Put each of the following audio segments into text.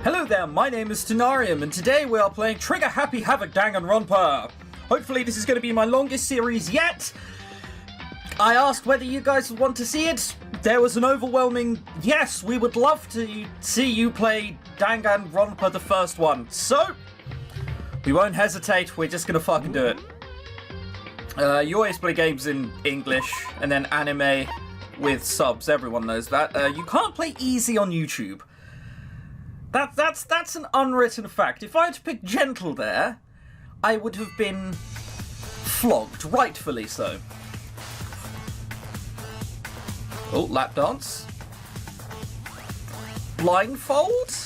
Hello there, my name is ChrisTenarium, and today we are playing Trigger Happy Havoc Danganronpa. Hopefully this is going to be my longest series yet. I asked whether you guys would want to see it. There was an overwhelming yes, we would love to see you play Danganronpa, the first one. So, we won't hesitate, we're just going to fucking do it. You always play games in English, and then anime with subs, everyone knows that. You can't play easy on YouTube. That's an unwritten fact. If I had to pick gentle there, I would have been flogged, rightfully so. Oh, lap dance. Blindfold?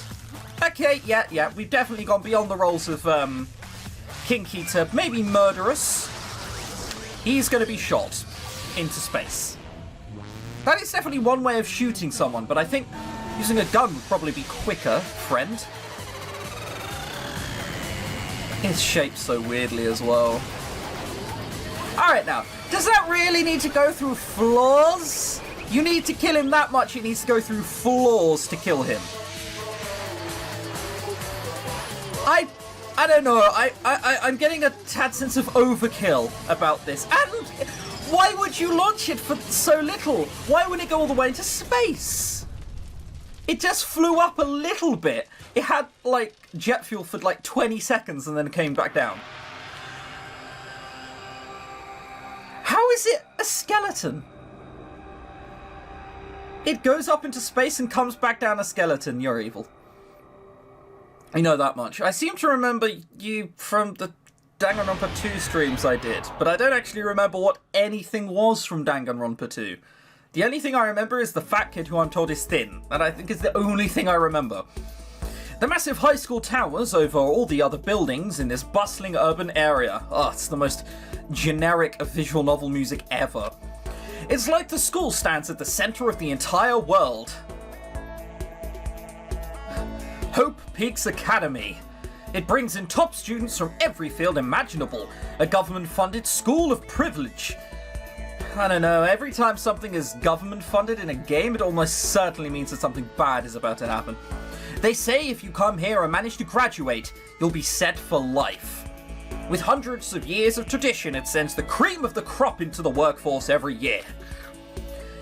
Okay, yeah, we've definitely gone beyond the roles of kinky to maybe murderous. He's going to be shot into space. That is definitely one way of shooting someone, but I think using a gun would probably be quicker, friend. It's shaped so weirdly as well. Alright now, does that really need to go through flaws? You need to kill him that much, it needs to go through flaws to kill him. I don't know, I'm getting a tad sense of overkill about this. And why would you launch it for so little? Why would it go all the way into space? It just flew up a little bit. It had, like, jet fuel for, like, 20 seconds and then came back down. How is it a skeleton? It goes up into space and comes back down a skeleton. You're evil. I know that much. I seem to remember you from the Danganronpa 2 streams I did, but I don't actually remember what anything was from Danganronpa 2. The only thing I remember is the fat kid who I'm told is thin, and I think is the only thing I remember. The massive high school towers over all the other buildings in this bustling urban area. Oh, it's the most generic visual novel music ever. It's like the school stands at the center of the entire world. Hope Peaks Academy. It brings in top students from every field imaginable. A government-funded school of privilege. I don't know, every time something is government-funded in a game, it almost certainly means that something bad is about to happen. They say if you come here and manage to graduate, you'll be set for life. With hundreds of years of tradition, it sends the cream of the crop into the workforce every year.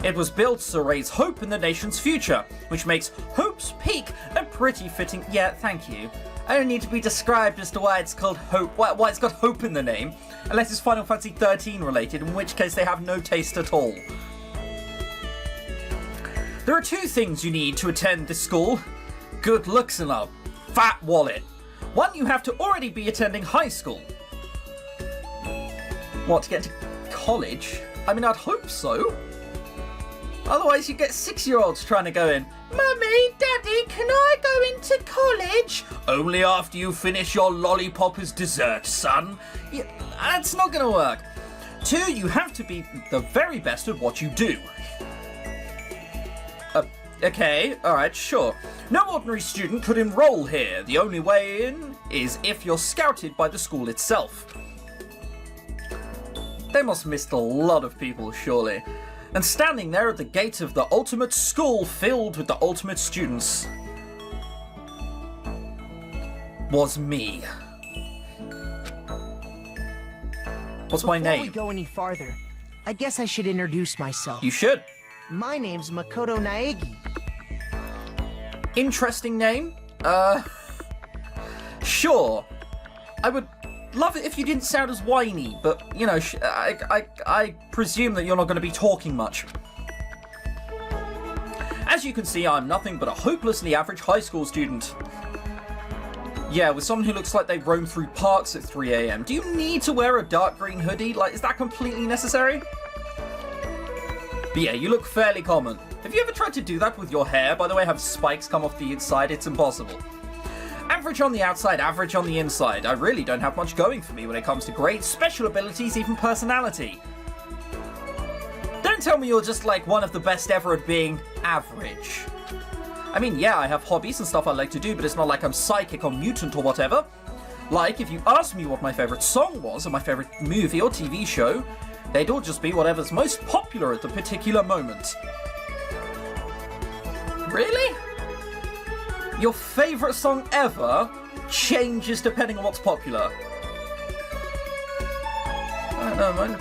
It was built to raise hope in the nation's future, which makes Hope's Peak a pretty fitting... Yeah, thank you. I don't need to be described as to why it's called Hope, why it's got Hope in the name, unless it's Final Fantasy 13 related, in which case they have no taste at all. There are two things you need to attend this school. Good looks and a fat wallet. One, you have to already be attending high school. What, to get to college? I mean, I'd hope so. Otherwise, you get 6-year-olds trying to go in. Mummy, Daddy, can I go into college? Only after you finish your lollipop as dessert, son. Yeah, that's not going to work. 2, you have to be the very best at what you do. Okay, alright, sure. No ordinary student could enroll here. The only way in is if you're scouted by the school itself. They must have missed a lot of people, surely. And standing there at the gate of the ultimate school filled with the ultimate students was me. What's my name? Before we go any farther, I guess I should introduce myself. You should. My name's Makoto Naegi. Interesting name. Sure. I would love it if you didn't sound as whiny, but, you know, I presume that you're not going to be talking much. As you can see, I'm nothing but a hopelessly average high school student. Yeah, with someone who looks like they roam through parks at 3 AM. Do you need to wear a dark green hoodie? Like, is that completely necessary? But yeah, you look fairly common. Have you ever tried to do that with your hair? By the way, have spikes come off the inside? It's impossible. Average on the outside, average on the inside. I really don't have much going for me when it comes to grades, special abilities, even personality. Don't tell me you're just like one of the best ever at being average. I mean, yeah, I have hobbies and stuff I like to do, but it's not like I'm psychic or mutant or whatever. Like, if you asked me what my favourite song was or my favourite movie or TV show, they'd all just be whatever's most popular at the particular moment. Really? Your favourite song ever changes depending on what's popular. I don't know,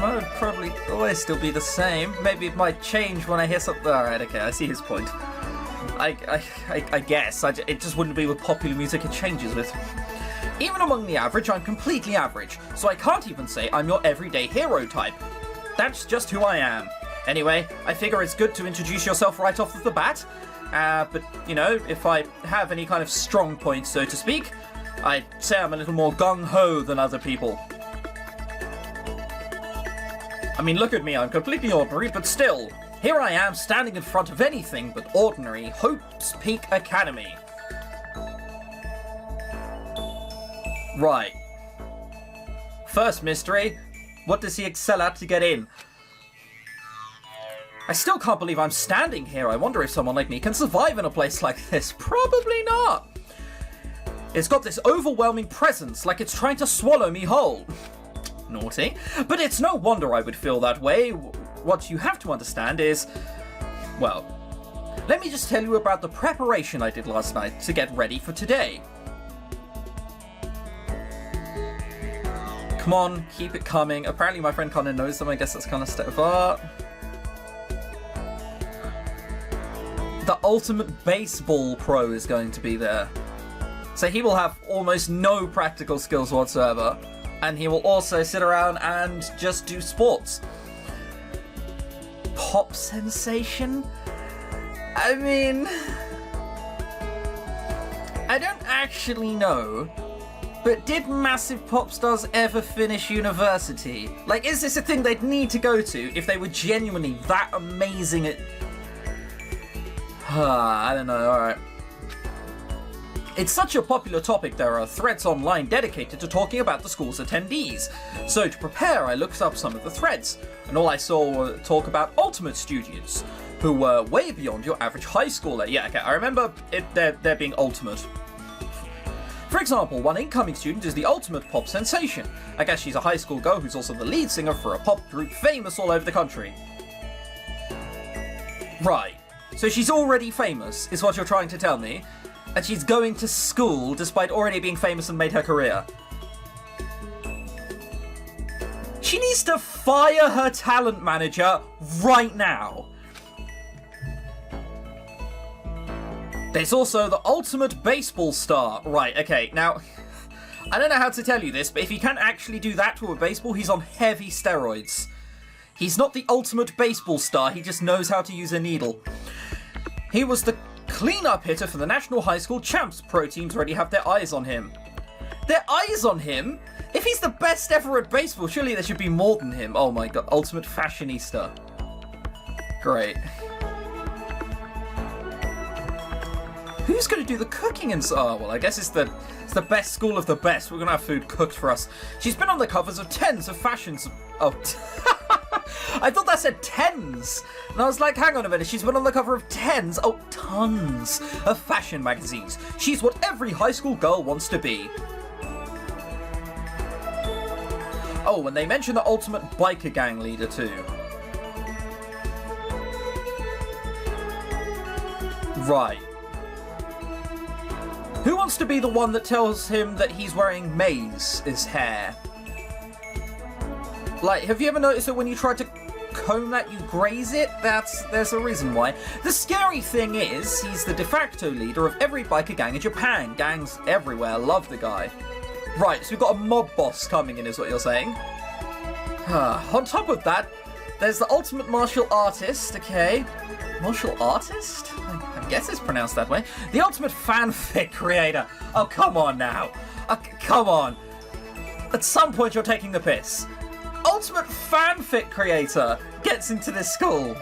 mine would probably always still be the same. Maybe it might change when I hear something. Alright, okay, I see his point. I guess. It just wouldn't be with popular music it changes with. Even among the average, I'm completely average, so I can't even say I'm your everyday hero type. That's just who I am. Anyway, I figure it's good to introduce yourself right off the bat. But, you know, if I have any kind of strong points, so to speak, I'd say I'm a little more gung-ho than other people. I mean, look at me, I'm completely ordinary, but still, here I am standing in front of anything but ordinary Hope's Peak Academy. Right. First mystery, what does he excel at to get in? I still can't believe I'm standing here. I wonder if someone like me can survive in a place like this. Probably not. It's got this overwhelming presence, like it's trying to swallow me whole. Naughty. But it's no wonder I would feel that way. What you have to understand is, well, let me just tell you about the preparation I did last night to get ready for today. Come on, keep it coming. Apparently my friend kind of knows them. I guess that's kind of step apart. The ultimate baseball pro is going to be there. So he will have almost no practical skills whatsoever. And he will also sit around and just do sports. Pop sensation? I mean, I don't actually know, but did massive pop stars ever finish university? Like, is this a thing they'd need to go to if they were genuinely that amazing at... I don't know, alright. It's such a popular topic, there are threads online dedicated to talking about the school's attendees. So to prepare, I looked up some of the threads, and all I saw were talk about ultimate students, who were way beyond your average high schooler. Yeah, okay, I remember they're being ultimate. For example, one incoming student is the ultimate pop sensation. I guess she's a high school girl who's also the lead singer for a pop group famous all over the country. Right, so she's already famous, is what you're trying to tell me? And she's going to school despite already being famous and made her career. She needs to fire her talent manager right now. There's also the ultimate baseball star. Right, okay, now, I don't know how to tell you this, but if he can't actually do that to a baseball, he's on heavy steroids. He's not the ultimate baseball star, he just knows how to use a needle. He was the clean-up hitter for the National High School Champs. Pro teams already have their eyes on him. Their eyes on him? If he's the best ever at baseball, surely there should be more than him. Oh my god, ultimate fashionista. Great. Who's going to do the cooking and oh, well, I guess it's the best school of the best. We're going to have food cooked for us. She's been on the covers of tens of fashions. Oh, I thought that said tens. And I was like, hang on a minute, she's been on the cover of tens, oh, tons of fashion magazines. She's what every high school girl wants to be. Oh, and they mentioned the ultimate biker gang leader too. Right. Who wants to be the one that tells him that he's wearing Maze's hair? Like, have you ever noticed that when you try to comb that, you graze it? There's a reason why. The scary thing is, he's the de facto leader of every biker gang in Japan. Gangs everywhere love the guy. Right, so we've got a mob boss coming in, is what you're saying. On top of that, there's the ultimate martial artist, okay. Martial artist? I guess it's pronounced that way. The ultimate fanfic creator. Oh, come on now. Come on. At some point you're taking the piss. Ultimate fanfic creator gets into this school.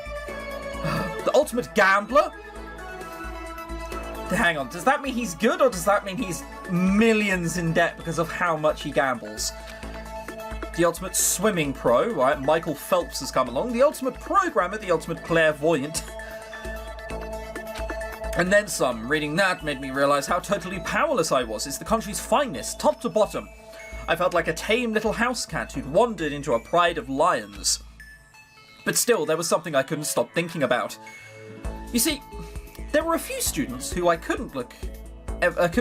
The ultimate gambler? Hang on, does that mean he's good or does that mean he's millions in debt because of how much he gambles? The ultimate swimming pro, right? Michael Phelps has come along. The ultimate programmer, the ultimate clairvoyant. And then some. Reading that made me realise how totally powerless I was. It's the country's finest, top to bottom. I felt like a tame little house cat who'd wandered into a pride of lions. But still, there was something I couldn't stop thinking about. You see, There were a few students who I couldn't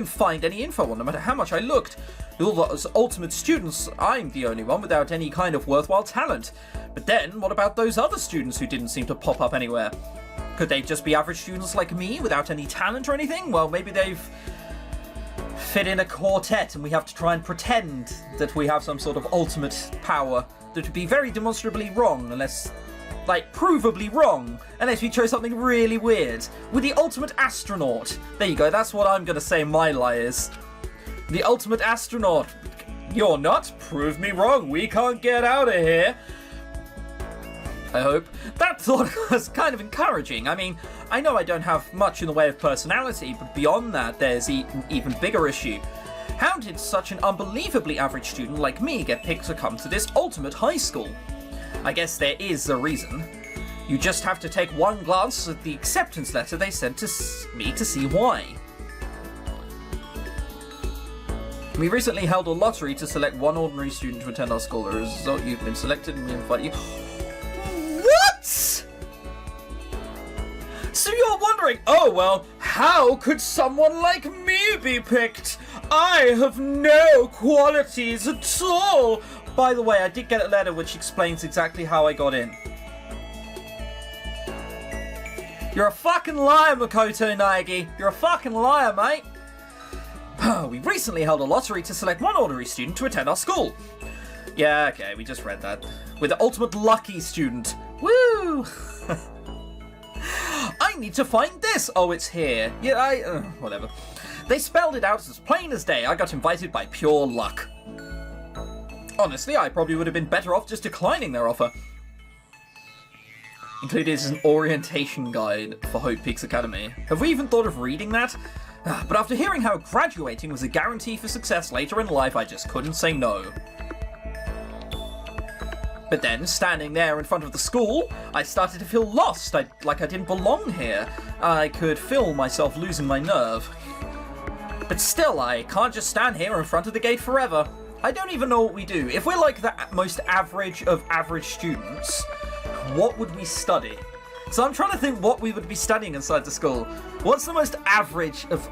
find any info on, no matter how much I looked. All those ultimate students, I'm the only one without any kind of worthwhile talent. But then, what about those other students who didn't seem to pop up anywhere? Could they just be average students like me without any talent or anything? Well, maybe they've fit in a quartet and we have to try and pretend that we have some sort of ultimate power that would be very demonstrably wrong unless, like, provably wrong, unless we chose something really weird. With the ultimate astronaut. There you go, that's what I'm gonna say my lie is. The ultimate astronaut. You're not. Prove me wrong. We can't get out of here. I hope. That thought was kind of encouraging. I mean, I know I don't have much in the way of personality, but beyond that, there's an even bigger issue. How did such an unbelievably average student like me get picked to come to this ultimate high school? I guess there is a reason. You just have to take one glance at the acceptance letter they sent to me to see why. We recently held a lottery to select one ordinary student to attend our school. As a result, you've been selected and we invite you. What? So you're wondering, oh well, how could someone like me be picked? I have no qualities at all. By the way, I did get a letter which explains exactly how I got in. You're a fucking liar, Makoto Naegi. You're a fucking liar, mate. We recently held a lottery to select one ordinary student to attend our school. Yeah, okay, we just read that. We're the ultimate lucky student. Woo! I need to find this! Oh, it's here. Yeah, whatever. They spelled it out as plain as day. I got invited by pure luck. Honestly, I probably would have been better off just declining their offer. Included is an orientation guide for Hope Peaks Academy. Have we even thought of reading that? But after hearing how graduating was a guarantee for success later in life, I just couldn't say no. But then, standing there in front of the school, I started to feel lost, like I didn't belong here. I could feel myself losing my nerve. But still, I can't just stand here in front of the gate forever. I don't even know what we do. If we're like the most average of average students, what would we study? So I'm trying to think what we would be studying inside the school. What's the most average of,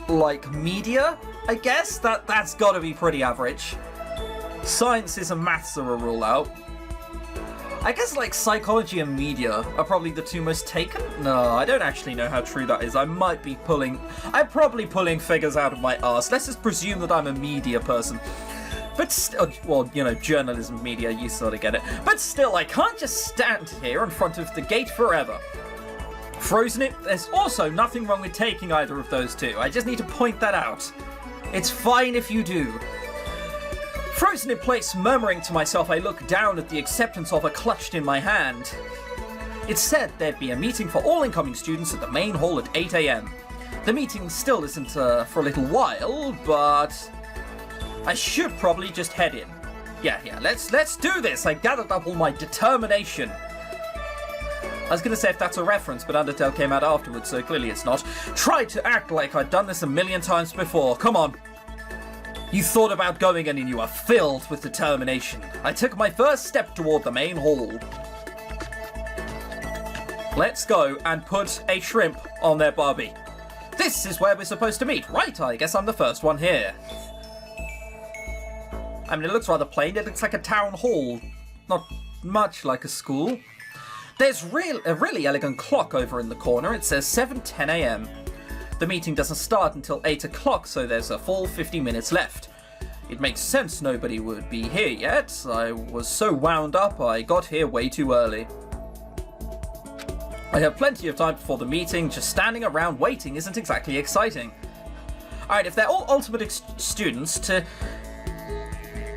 like media? I guess that's got to be pretty average. Sciences and maths are a rule out. I guess like psychology and media are probably the two most taken. No, I don't actually know how true that is. I'm probably pulling figures out of my arse. Let's just presume that I'm a media person. But well, you know, journalism, media, you sort of get it. But still, I can't just stand here in front of the gate forever. Frozen, there's also nothing wrong with taking either of those two. I just need to point that out. It's fine if you do. Frozen in place, murmuring to myself, I look down at the acceptance offer clutched in my hand. It said there'd be a meeting for all incoming students at the main hall at 8 AM. The meeting still isn't for a little while, but I should probably just head in. Yeah, let's do this. I gathered up all my determination. I was going to say if that's a reference, but Undertale came out afterwards, so clearly it's not. Tried to act like I'd done this a million times before. Come on. You thought about going in and you are filled with determination. I took my first step toward the main hall. Let's go and put a shrimp on their barbie. This is where we're supposed to meet, right? I guess I'm the first one here. I mean, it looks rather plain. It looks like a town hall. Not much like a school. There's a really elegant clock over in the corner. It says 7:10 AM. The meeting doesn't start until 8 o'clock, so there's a full 50 minutes left. It makes sense nobody would be here yet. I was so wound up, I got here way too early. I have plenty of time before the meeting. Just standing around waiting isn't exactly exciting. Alright, if they're all ultimate students, to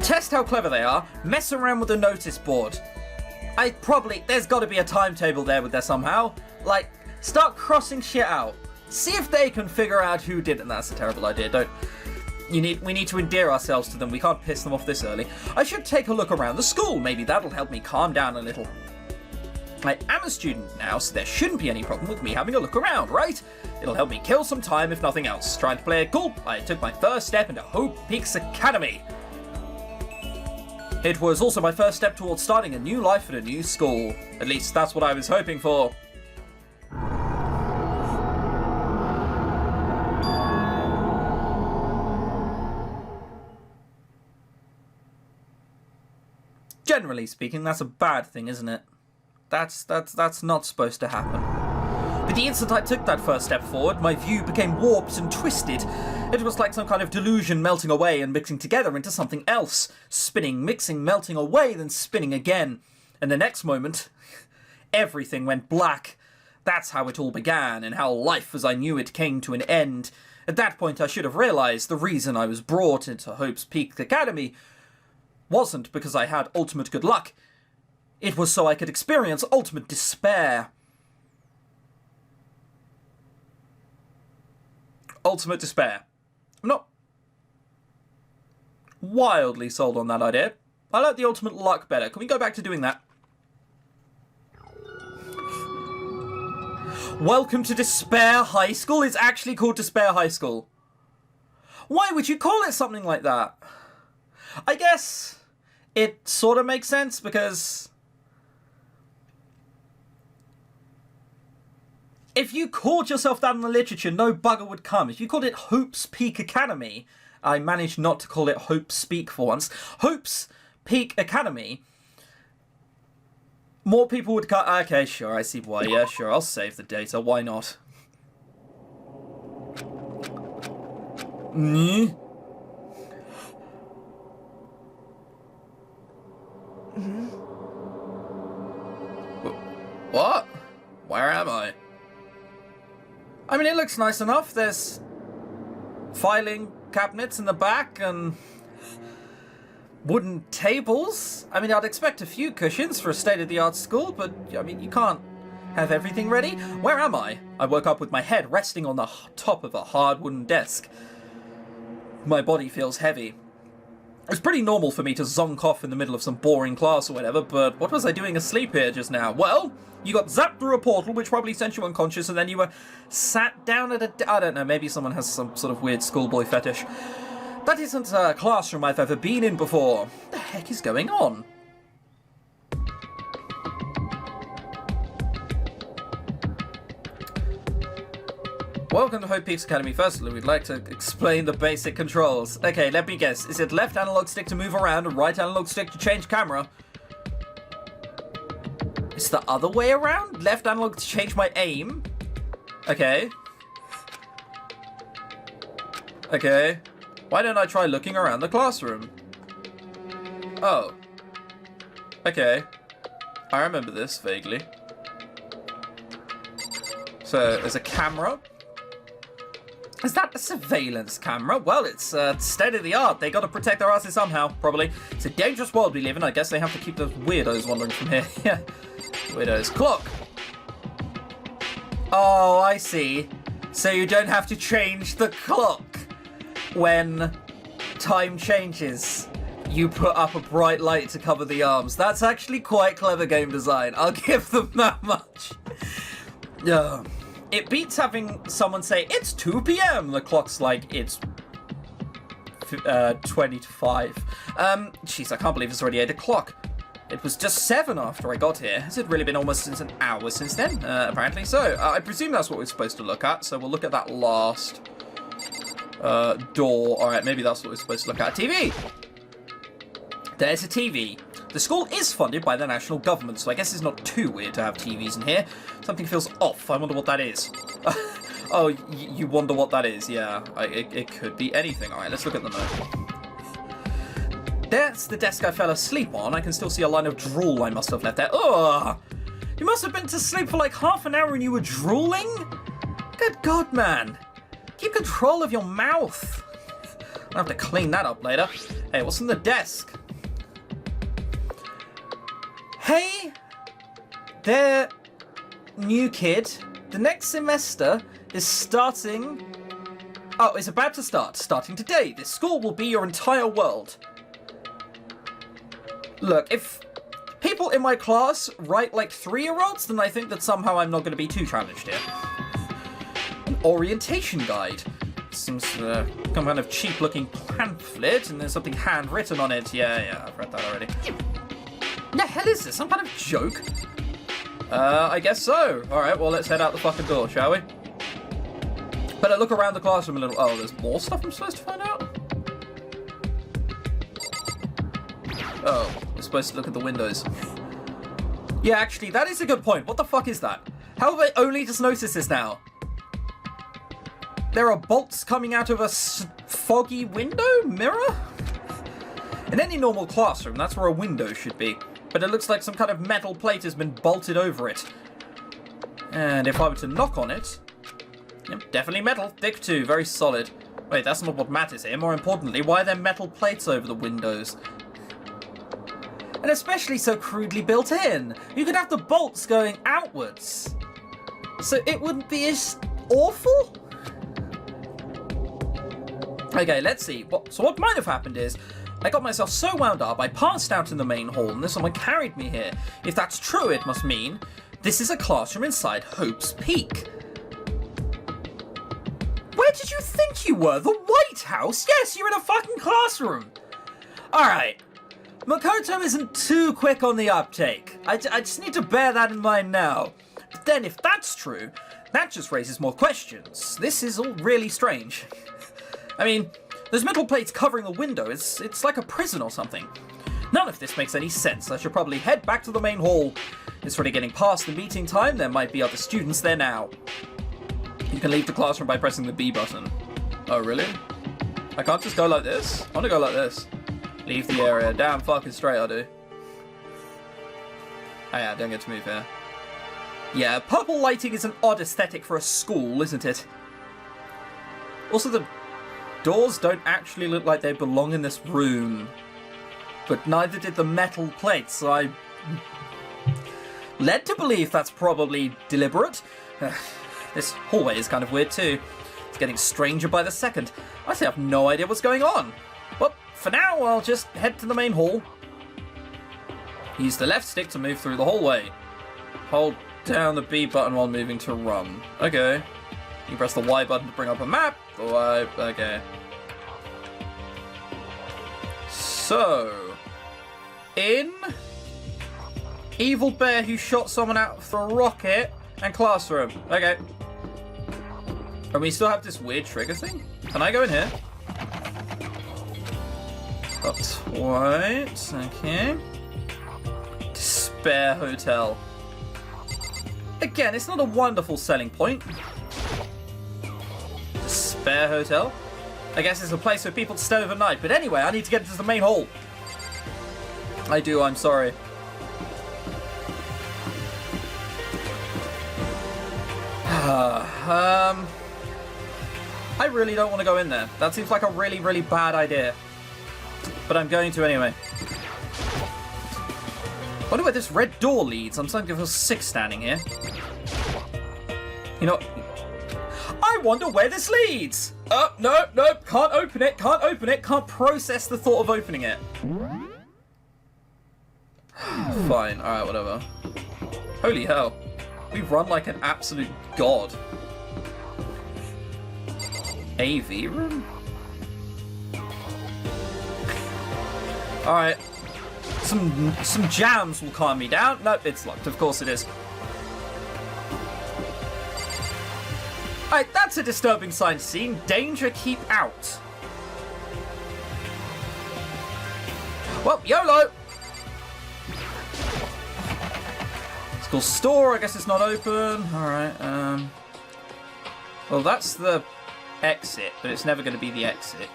test how clever they are, mess around with the notice board. There's got to be a timetable there with there somehow. Like, start crossing shit out. See if they can figure out who did it. That's a terrible idea. We need to endear ourselves to them. We can't piss them off this early. I should take a look around the school. Maybe that'll help me calm down a little. I am a student now, so there shouldn't be any problem with me having a look around, right? It'll help me kill some time if nothing else. Trying to play it cool, I took my first step into Hope Peaks Academy. It was also my first step towards starting a new life at a new school. At least that's what I was hoping for. generally speaking, that's a bad thing, isn't it? That's not supposed to happen. But the instant I took that first step forward, my view became warped and twisted. It was like some kind of delusion melting away and mixing together into something else. Spinning, mixing, melting away, then spinning again. And the next moment, everything went black. That's how it all began, and how life as I knew it came to an end. At that point I should have realised the reason I was brought into Hope's Peak Academy wasn't because I had ultimate good luck. It was so I could experience ultimate despair. Ultimate despair. I'm not wildly sold on that idea. I like the ultimate luck better. Can we go back to doing that? Welcome to Despair High School? It's actually called Despair High School. Why would you call it something like that? I guess it sort of makes sense because if you called yourself that in the literature, no bugger would come. If you called it Hope's Peak Academy, I managed not to call it Hope's Peak for once. Hope's Peak Academy, more people would cut. Okay, sure, I see why. Yeah, sure, I'll save the data. Why not? What? Where am I? I mean, it looks nice enough. There's filing cabinets in the back and wooden tables. I mean, I'd expect a few cushions for a state-of-the-art school, but, I mean, you can't have everything ready. Where am I? I woke up with my head resting on the top of a hard wooden desk. My body feels heavy. It's pretty normal for me to zonk off in the middle of some boring class or whatever, but what was I doing asleep here just now? Well, you got zapped through a portal, which probably sent you unconscious, and then you were sat down at a... I don't know, maybe someone has some sort of weird schoolboy fetish. That isn't a classroom I've ever been in before. What the heck is going on? Welcome to Hope Peaks Academy. Firstly, we'd like to explain the basic controls. Okay, let me guess. Is it left analog stick to move around and right analog stick to change camera? It's the other way around? Left analog to change my aim? Okay. Okay. Why don't I try looking around the classroom? Oh. Okay. I remember this vaguely. So, there's a camera. Is that a surveillance camera? Well, it's state-of-the-art. They gotta protect their asses somehow, probably. It's a dangerous world we live in. I guess they have to keep those weirdos wandering from here. Yeah. Weirdos. Clock! Oh, I see. So you don't have to change the clock when time changes. You put up a bright light to cover the arms. That's actually quite clever game design. I'll give them that much. Yeah. It beats having someone say, it's 2 p.m. The clock's like, it's 20 to 5. Jeez, I can't believe it's already 8 o'clock. It was just 7 after I got here. Has it really been almost since an hour since then? Apparently so. I presume that's what we're supposed to look at, so we'll look at that last door. Alright, maybe that's what we're supposed to look at. TV! There's a TV. The school is funded by the national government, so I guess it's not too weird to have TVs in here. Something feels off. I wonder what that is. Oh, you wonder what that is? Yeah, it could be anything. Alright, let's look at the note. That's the desk I fell asleep on. I can still see a line of drool I must have left there. Ugh! You must have been to sleep for like half an hour and you were drooling? Good God, man. Keep control of your mouth. I'll have to clean that up later. Hey, what's on the desk? Hey, there, new kid. The next semester is starting... Oh, it's about to start. Starting today. This school will be your entire world. Look, if people in my class write like 3-year-olds, then I think that somehow I'm not going to be too challenged here. An orientation guide. Seems some kind of cheap-looking pamphlet, and there's something handwritten on it. Yeah, I've read that already. What the hell is this? Some kind of joke? I guess so. Alright, well, let's head out the fucking door, shall we? Better look around the classroom a little. Oh, there's more stuff I'm supposed to find out? Oh, You're supposed to look at the windows. Yeah, actually, that is a good point. What the fuck is that? How have I only just noticed this now? There are bolts coming out of a foggy window mirror? In any normal classroom, that's where a window should be. But it looks like some kind of metal plate has been bolted over it. And if I were to knock on it... Yep, definitely metal. Thick too, very solid. Wait, that's not what matters here. More importantly, why are there metal plates over the windows? And especially so crudely built in. You could have the bolts going outwards. So it wouldn't be as awful? Okay, let's see. So what might have happened is, I got myself so wound up, I passed out in the main hall, and then someone carried me here. If that's true, it must mean this is a classroom inside Hope's Peak. Where did you think you were? The White House? Yes, you're in a fucking classroom. Alright. Makoto isn't too quick on the uptake. I just need to bear that in mind now. But then if that's true, that just raises more questions. This is all really strange. I mean, there's metal plates covering the window. It's like a prison or something. None of this makes any sense. I should probably head back to the main hall. It's already getting past the meeting time. There might be other students there now. You can leave the classroom by pressing the B button. Oh, really? I can't just go like this? I want to go like this. Leave the area. Damn fucking straight I do. Oh yeah, I don't get to move here. Yeah, purple lighting is an odd aesthetic for a school, isn't it? Also, the doors don't actually look like they belong in this room. But neither did the metal plates, so I'm led to believe that's probably deliberate. This hallway is kind of weird too. It's getting stranger by the second. I still have no idea what's going on. Well, for now, I'll just head to the main hall. Use the left stick to move through the hallway. Hold down the B button while moving to run. Okay. You press the Y button to bring up a map. The Y, okay. So, in Evil Bear who shot someone out of a rocket and classroom. Okay. And we still have this weird trigger thing. Can I go in here? Up twice. Okay. Despair Hotel. Again, it's not a wonderful selling point. Despair Hotel. I guess it's a place for people to stay overnight. But anyway, I need to get into the main hall. I do, I'm sorry. I really don't want to go in there. That seems like a really, really bad idea. But I'm going to anyway. I wonder where this red door leads. I'm starting to feel sick standing here. You know, I wonder where this leads. Oh, no, no, can't open it, can't open it, can't process the thought of opening it. Fine, alright, whatever. Holy hell. We run like an absolute god. AV room? Alright. Some jams will calm me down. Nope, it's locked. Of course it is. Alright, that's a disturbing sign seen. Danger, keep out. Well, YOLO! School store, I guess it's not open. Alright, well, that's the exit, but it's never going to be the exit.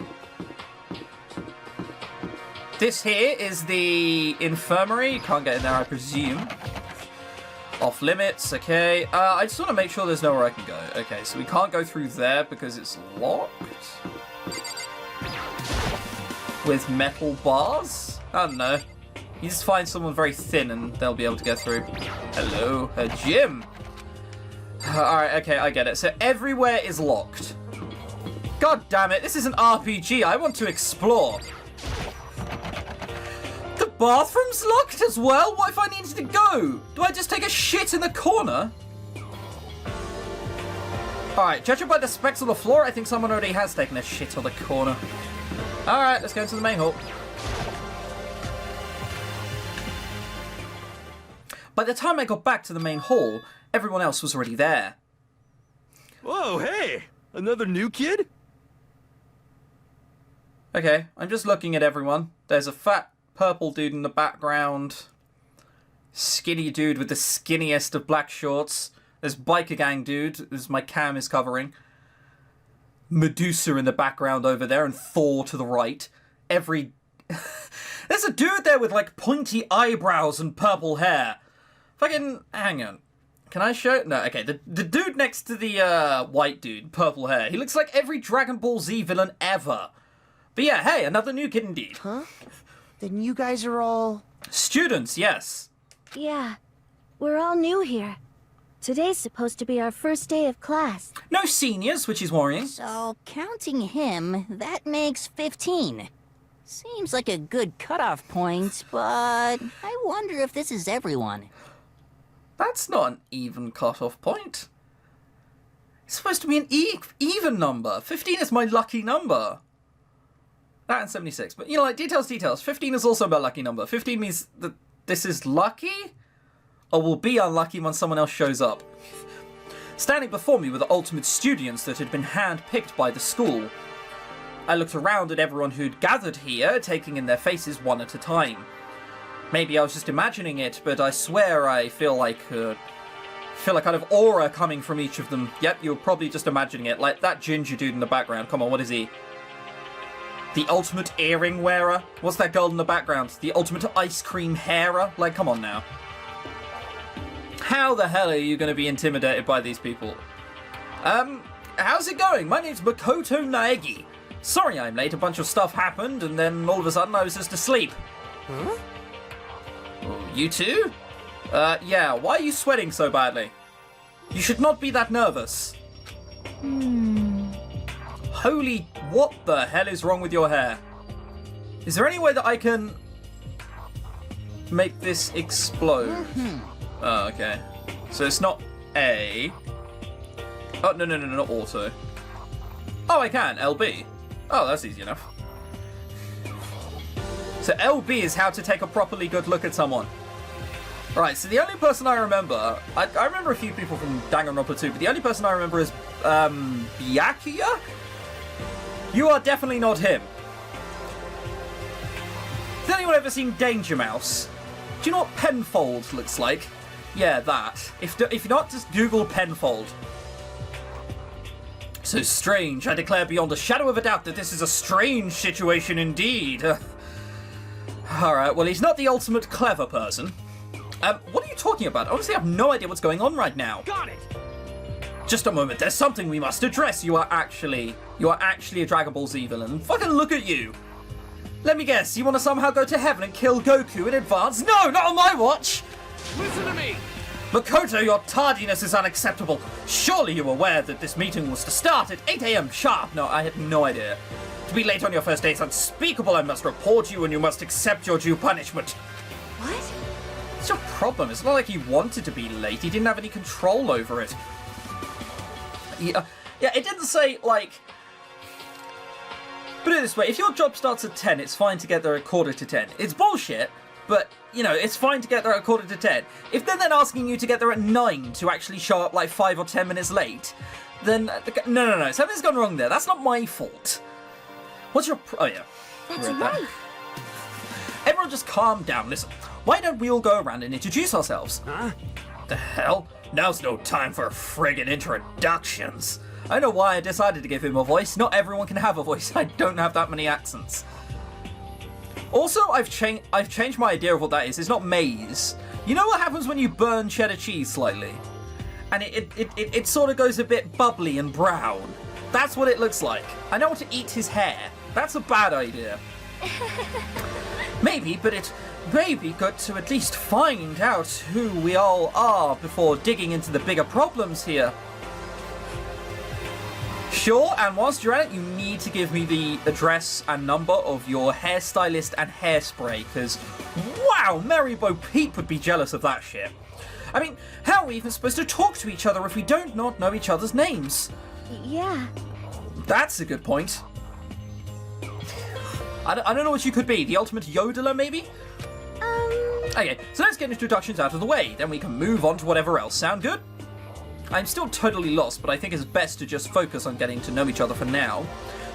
This here is the infirmary. You can't get in there, I presume. Off limits, okay. I just want to make sure there's nowhere I can go. Okay, so we can't go through there because it's locked. With metal bars? I don't know. You just find someone very thin and they'll be able to get through. Hello, a gym. Alright, okay, I get it. So everywhere is locked. God damn it, this is an RPG. I want to explore. The bathroom's locked as well? What if I needed to go? Do I just take a shit in the corner? Alright, judging by the specks on the floor, I think someone already has taken a shit on the corner. Alright, let's go into the main hall. By the time I got back to the main hall, everyone else was already there. Whoa, hey! Another new kid? Okay, I'm just looking at everyone. There's a fat purple dude in the background. Skinny dude with the skinniest of black shorts. There's biker gang dude, as my cam is covering. Medusa in the background over there, and Thor to the right. There's a dude there with, like, pointy eyebrows and purple hair. Fucking... Hang on. Can I show... No, okay. The dude next to the, white dude, purple hair. He looks like every Dragon Ball Z villain ever. But yeah, hey, another new kid indeed. Huh? Then you guys are all... Students, yes. Yeah, we're all new here. Today's supposed to be our first day of class. No seniors, which is worrying. So, counting him, that makes 15. Seems like a good cutoff point, but I wonder if this is everyone. That's not an even cutoff point. It's supposed to be an even number. 15 is my lucky number. That and 76. But, you know, like, details. 15 is also my lucky number. 15 means that this is lucky, or will be unlucky when someone else shows up. Standing before me were the ultimate students that had been hand-picked by the school. I looked around at everyone who'd gathered here, taking in their faces one at a time. Maybe I was just imagining it, but I swear I feel like a kind of aura coming from each of them. Yep, you're probably just imagining it. Like that ginger dude in the background. Come on, what is he? The ultimate earring wearer? What's that girl in the background? The ultimate ice cream hairer? Like, come on now. How the hell are you going to be intimidated by these people? How's it going? My name's Makoto Naegi. Sorry I'm late, a bunch of stuff happened, and then all of a sudden I was just asleep. Huh? Oh, you too? Yeah, why are you sweating so badly? You should not be that nervous. Holy, what the hell is wrong with your hair? Is there any way that I can make this explode? Oh, okay. So it's not A. Oh, no, not auto. Oh, I can, LB. Oh, that's easy enough. So LB is how to take a properly good look at someone. Right, so the only person I remember... I remember a few people from Danganronpa 2, but the only person I remember is, Byakuya? You are definitely not him. Has anyone ever seen Danger Mouse? Do you know what Penfold looks like? Yeah, that. If not, just Google Penfold. So strange. I declare beyond a shadow of a doubt that this is a strange situation indeed. Alright, well, he's not the ultimate clever person. What are you talking about? Honestly, I have no idea what's going on right now. Got it! Just a moment, there's something we must address. You are actually a Dragon Ball Z villain. Fucking look at you. Let me guess, you want to somehow go to heaven and kill Goku in advance? No, not on my watch! Listen to me! Makoto, your tardiness is unacceptable. Surely you're aware that this meeting was to start at 8 AM sharp. No, I had no idea. To be late on your first day is unspeakable. I must report you and you must accept your due punishment. What? What's your problem? It's not like he wanted to be late. He didn't have any control over it. Yeah, it didn't say, like... Put it this way, if your job starts at 10, it's fine to get there at 9:45. It's bullshit, but, you know, it's fine to get there at 9:45. If they're then asking you to get there at 9 to actually show up, like, 5 or 10 minutes late, then... No. Something's gone wrong there. That's not my fault. What's your... Oh, yeah. That's right. Everyone just calm down. Listen, why don't we all go around and introduce ourselves? Huh? The hell? Now's no time for friggin' introductions. I know why I decided to give him a voice. Not everyone can have a voice. I don't have that many accents. Also, I've changed my idea of what that is. It's not maize. You know what happens when you burn cheddar cheese slightly? And it sort of goes a bit bubbly and brown. That's what it looks like. I don't want to eat his hair. That's a bad idea. Maybe, but it may be good to at least find out who we all are before digging into the bigger problems here. Sure, and whilst you're at it, you need to give me the address and number of your hairstylist and hairspray, because, wow, Mary Bo Peep would be jealous of that shit. I mean, how are we even supposed to talk to each other if we don't not know each other's names? Yeah. That's a good point. I don't know what you could be. The ultimate yodeler, maybe? Okay, so let's get introductions out of the way. Then we can move on to whatever else. Sound good? I'm still totally lost, but I think it's best to just focus on getting to know each other for now.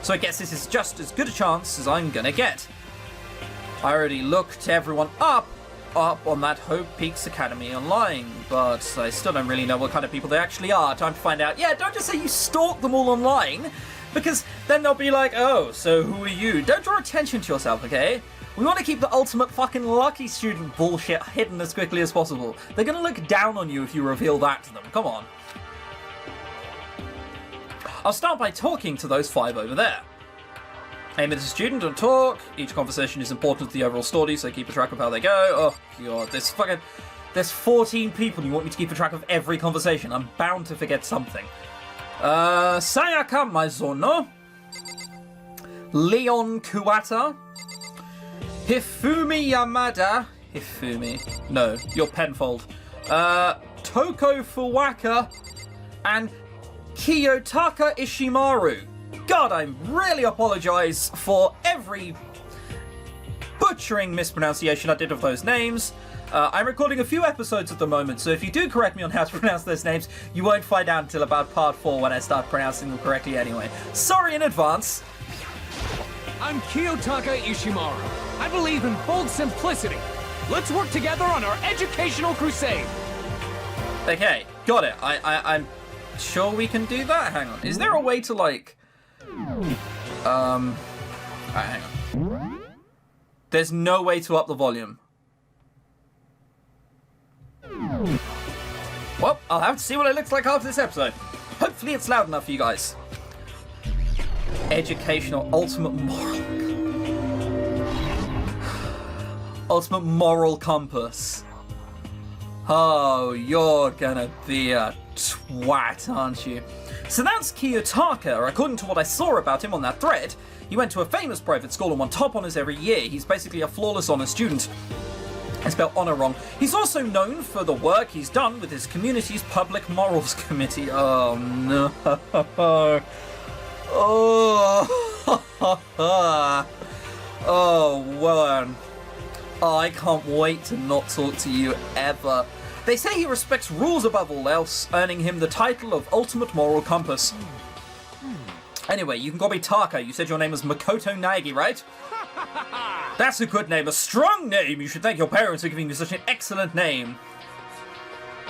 So I guess this is just as good a chance as I'm gonna get. I already looked everyone up on that Hope Peaks Academy online, but I still don't really know what kind of people they actually are. Time to find out. Yeah, don't just say you stalked them all online, because then they'll be like, oh, so who are you? Don't draw attention to yourself, okay? We want to keep the ultimate fucking lucky student bullshit hidden as quickly as possible. They're gonna look down on you if you reveal that to them. Come on. I'll start by talking to those 5 over there. Aim at a student and talk. Each conversation is important to the overall story, so keep a track of how they go. Oh god, there's 14 people. You want me to keep a track of every conversation? I'm bound to forget something. Sayaka Maizono. Leon Kuwata. Hifumi Yamada. Hifumi. No, your penfold. Toko Fuwaka. And Kiyotaka Ishimaru. God, I really apologise for every butchering mispronunciation I did of those names. I'm recording a few episodes at the moment, so if you do correct me on how to pronounce those names, you won't find out until about part 4 when I start pronouncing them correctly anyway. Sorry in advance. I'm Kiyotaka Ishimaru. I believe in bold simplicity. Let's work together on our educational crusade. Okay, got it. I'm sure we can do that. Hang on. Is there a way to, like... Alright, hang on. There's no way to up the volume. Well, I'll have to see what it looks like after this episode. Hopefully it's loud enough for you guys. Educational ultimate moral... ultimate moral compass. Oh, you're gonna be a twat, aren't you? So that's Kiyotaka. According to what I saw about him on that thread, he went to a famous private school and won top honours every year. He's basically a flawless honour student. I spelled honour wrong. He's also known for the work he's done with his community's Public Morals Committee. Oh, no. Oh. Oh, Warren. Oh, I can't wait to not talk to you ever. They say he respects rules above all else, earning him the title of Ultimate Moral Compass. Anyway, you can call me Taka. You said your name was Makoto Naegi, right? That's a good name, a strong name. You should thank your parents for giving you such an excellent name.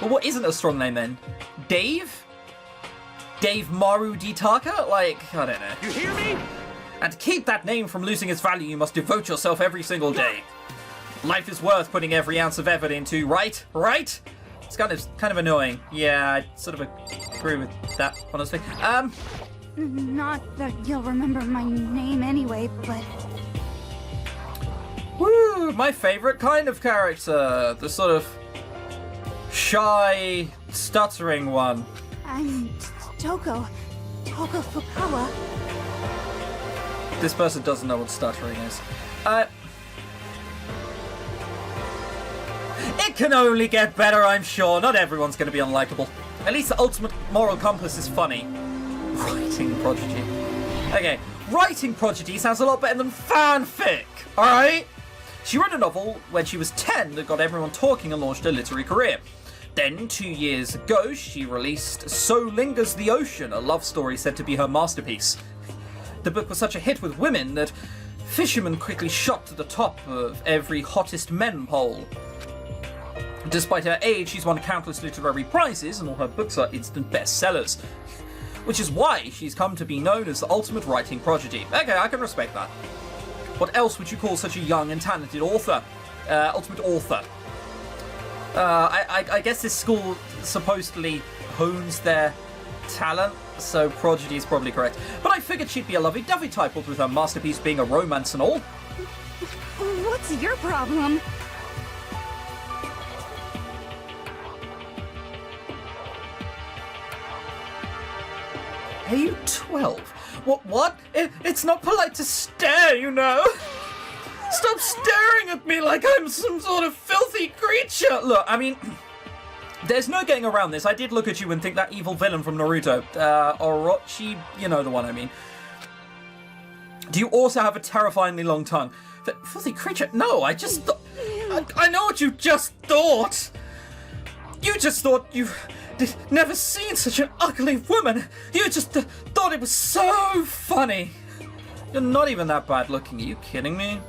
Well, what isn't a strong name then? Dave? Dave Maru D. Taka? Like, I don't know. You hear me? And to keep that name from losing its value, you must devote yourself every single day. Life is worth putting every ounce of effort into, right? Right? It's kind of annoying. Yeah, I sort of agree with that, honestly. Not that you'll remember my name anyway, but... Woo! My favourite kind of character. The sort of shy, stuttering one. I'm Toko Fukawa. This person doesn't know what stuttering is. It can only get better, I'm sure. Not everyone's going to be unlikable. At least the ultimate moral compass is funny. Writing prodigy. Okay, writing prodigy sounds a lot better than fanfic, alright? She wrote a novel when she was 10 that got everyone talking and launched a literary career. Then, 2 years ago, she released So Lingers the Ocean, a love story said to be her masterpiece. The book was such a hit with women that fishermen quickly shot to the top of every hottest men poll. Despite her age, she's won countless literary prizes and all her books are instant bestsellers. Which is why she's come to be known as the ultimate writing prodigy. Okay, I can respect that. What else would you call such a young and talented author? Ultimate author. I guess this school supposedly hones their talent, so prodigy is probably correct. But I figured she'd be a lovey-dovey type, with her masterpiece being a romance and all. What's your problem? Are you 12? What? It's not polite to stare, you know? Stop staring at me like I'm some sort of filthy creature! Look, I mean, there's no getting around this. I did look at you and think that evil villain from Naruto, Orochi, you know the one I mean. Do you also have a terrifyingly long tongue? Filthy creature? No, I just thought... I know what you just thought! You just thought you've never seen such an ugly woman! You just thought it was so funny! You're not even that bad looking, are you kidding me?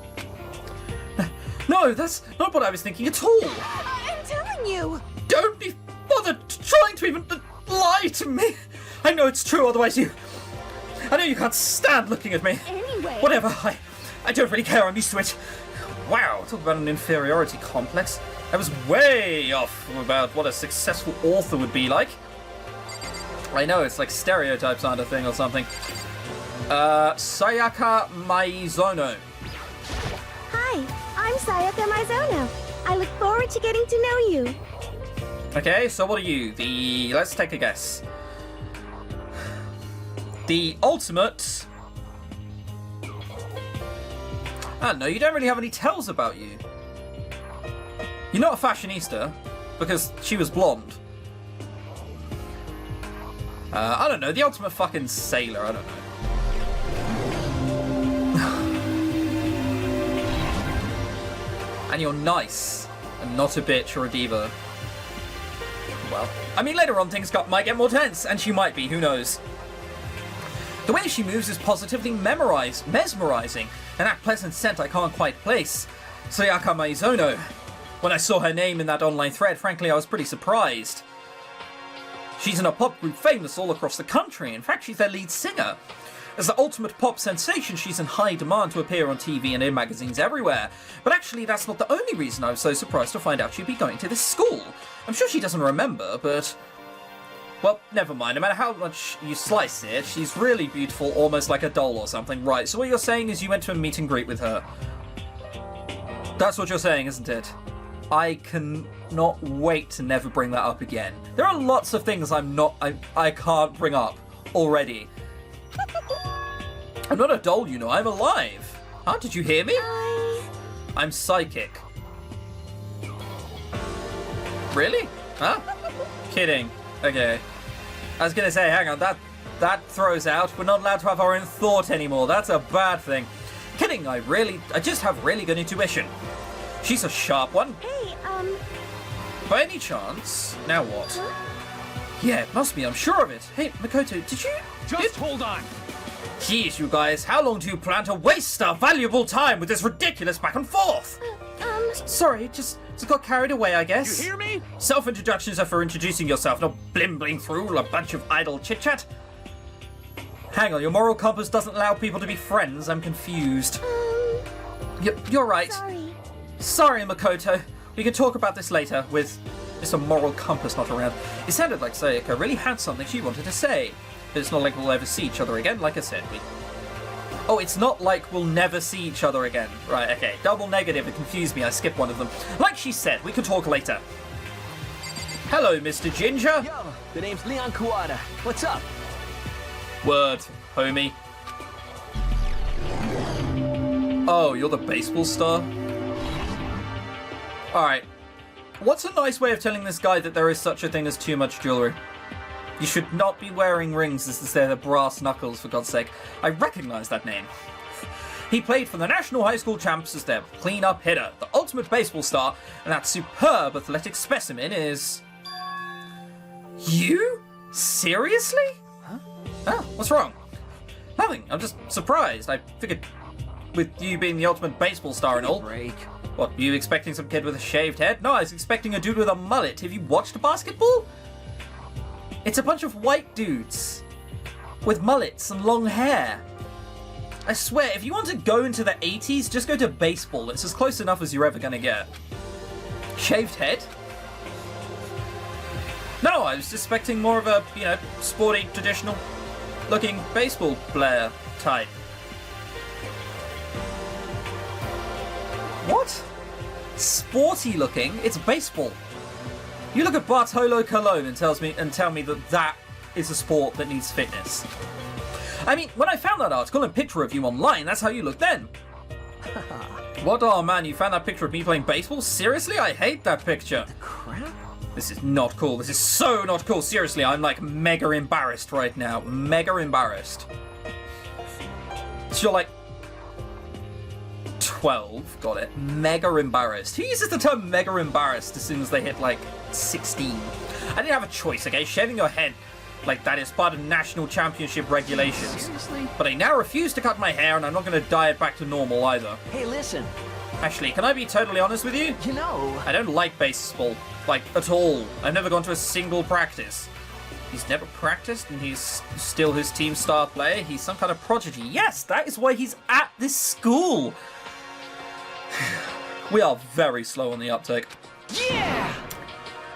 No, that's not what I was thinking at all. I'm telling you. Don't be bothered trying to even lie to me. I know it's true, otherwise I know you can't stand looking at me. Anyway. Whatever, I don't really care, I'm used to it. Wow, talk about an inferiority complex. I was way off about what a successful author would be like. I know, it's like stereotypes aren't a thing or something. Sayaka Maizono. Hi, I'm Sayaka Maizono. I look forward to getting to know you. Okay, so what are you? Let's take a guess. The ultimate... I don't know, you don't really have any tells about you. You're not a fashionista, because she was blonde. I don't know, the ultimate fucking sailor, I don't know. And you're nice, and not a bitch or a diva. Well, I mean, later on things might get more tense, and she might be, who knows. The way she moves is positively mesmerizing, and that pleasant scent I can't quite place. Sayaka Maizono. When I saw her name in that online thread, frankly, I was pretty surprised. She's in a pop group famous all across the country. In fact, she's their lead singer. As the ultimate pop sensation, she's in high demand to appear on TV and in magazines everywhere. But actually, that's not the only reason I was so surprised to find out she'd be going to this school. I'm sure she doesn't remember, but... Well, never mind. No matter how much you slice it, she's really beautiful, almost like a doll or something. Right, so what you're saying is you went to a meet and greet with her. That's what you're saying, isn't it? I cannot wait to never bring that up again. There are lots of things I can't bring up already. I'm not a doll, you know. I'm alive. Huh? Did you hear me? I'm psychic. Really? Huh? Kidding. Okay. I was gonna say, hang on, that throws out. We're not allowed to have our own thought anymore. That's a bad thing. Kidding, I just have really good intuition. She's a sharp one. Hey, By any chance? Now what? Yeah, it must be, I'm sure of it. Hey, Makoto, did you... Just hold on. Jeez, you guys, how long do you plan to waste our valuable time with this ridiculous back and forth? Sorry, just got carried away, I guess. You hear me? Self-introductions are for introducing yourself, not blimbling through a bunch of idle chit-chat. Hang on, your moral compass doesn't allow people to be friends. I'm confused. You're right. Sorry, Makoto. We can talk about this later with Mr. Moral Compass not around. It sounded like Sayaka really had something she wanted to say. But it's not like we'll ever see each other again, like I said. Oh, it's not like we'll never see each other again. Right, okay. Double negative, it confused me. I skipped one of them. Like she said, we can talk later. Hello, Mr. Ginger. Yo, the name's Leon Kawada. What's up? Word, homie. Oh, you're the baseball star? Alright. What's a nice way of telling this guy that there is such a thing as too much jewelry? You should not be wearing rings as they're the brass knuckles, for God's sake. I recognize that name. He played for the National High School Champs as their clean-up hitter, the ultimate baseball star, and that superb athletic specimen is... You? Seriously? Huh? Oh, what's wrong? Nothing. I'm just surprised. I figured with you being the ultimate baseball star and all... Break. What, were you expecting some kid with a shaved head? No, I was expecting a dude with a mullet. Have you watched basketball? It's a bunch of white dudes with mullets and long hair. I swear, if you want to go into the 80s, just go to baseball. It's as close enough as you're ever gonna get. Shaved head? No, I was expecting more of a, sporty, traditional looking baseball player type. What? Sporty looking? It's baseball. You look at Bartolo Colon and tell me that that is a sport that needs fitness. I mean, when I found that article and picture of you online, that's how you looked then. What? Oh man, you found that picture of me playing baseball? Seriously? I hate that picture. Crap. This is not cool. This is so not cool. Seriously, I'm like mega embarrassed right now. Mega embarrassed. So you're like 12, got it. Mega embarrassed. Who uses the term mega embarrassed as soon as they hit like 16? I didn't have a choice, okay? Shaving your head like that is part of national championship regulations. Seriously? But I now refuse to cut my hair and I'm not going to dye it back to normal either. Hey, listen. Actually, can I be totally honest with you? You know, I don't like baseball, like, at all. I've never gone to a single practice. He's never practiced, and he's still his team star player. He's some kind of prodigy. Yes, that is why he's at this school. We are very slow on the uptake. yeah!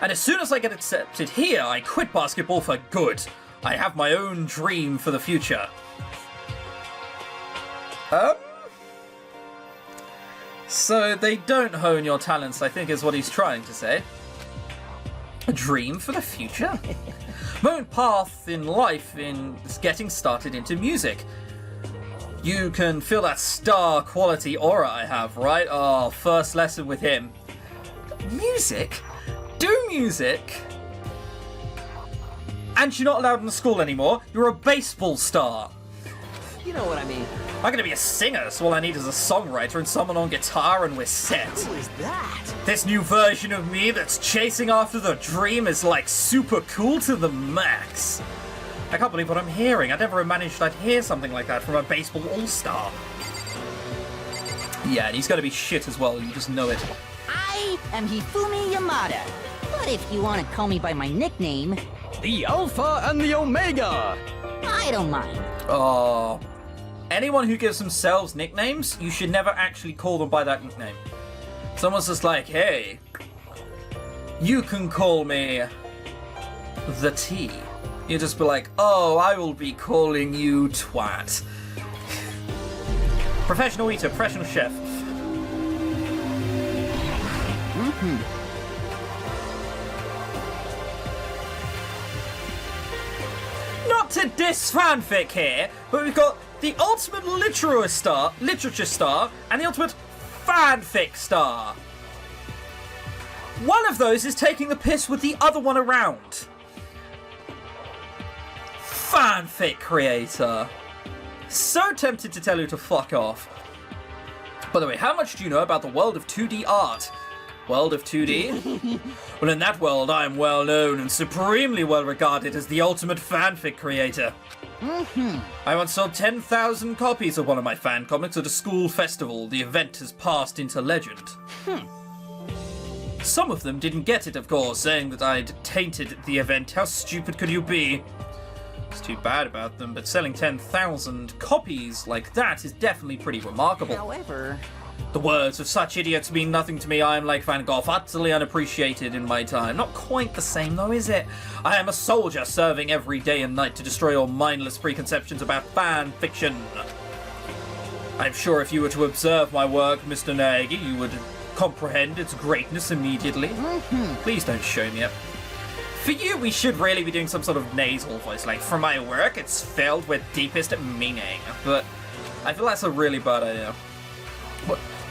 And as soon as I get accepted here, I quit basketball for good. I have my own dream for the future. So they don't hone your talents, I think is what he's trying to say. A dream for the future? My own path in life is getting started into music. You can feel that star quality aura I have, right? Oh, first lesson with him. Music? Do music? And you're not allowed in the school anymore. You're a baseball star. You know what I mean. I'm gonna be a singer, so all I need is a songwriter and someone on guitar and we're set. Who is that? This new version of me that's chasing after the dream is like super cool to the max. I can't believe what I'm hearing. I never managed I'd hear something like that from a baseball all-star. Yeah, and he's gonna be shit as well, you just know it. I am Hifumi Yamada. But if you want to call me by my nickname, The Alpha and the Omega! I don't mind. Oh. Anyone who gives themselves nicknames, you should never actually call them by that nickname. Someone's just like, hey, you can call me the T. You just be like, oh, I will be calling you twat. Professional eater, professional chef. Not to diss fanfic here, but we've got the ultimate literature star, and the ultimate fanfic star. One of those is taking the piss with the other one around. Fanfic creator. So tempted to tell you to fuck off. By the way, how much do you know about the world of 2D art? World of 2D? Well, in that world, I am well known and supremely well regarded as the ultimate fanfic creator. I once sold 10,000 copies of one of my fan comics at a school festival. The event has passed into legend. Some of them didn't get it, of course, saying that I'd tainted the event. How stupid could you be? It's too bad about them, but selling 10,000 copies like that is definitely pretty remarkable. However, The words of such idiots mean nothing to me. I am like Van Gogh, utterly unappreciated in my time. Not quite the same though, is it? I am a soldier serving every day and night to destroy all mindless preconceptions about fan fiction. I'm sure if you were to observe my work, Mr. Nagy, you would comprehend its greatness immediately. Please don't show me it. For you, we should really be doing some sort of nasal voice, like, for my work, it's filled with deepest meaning. But I feel that's a really bad idea.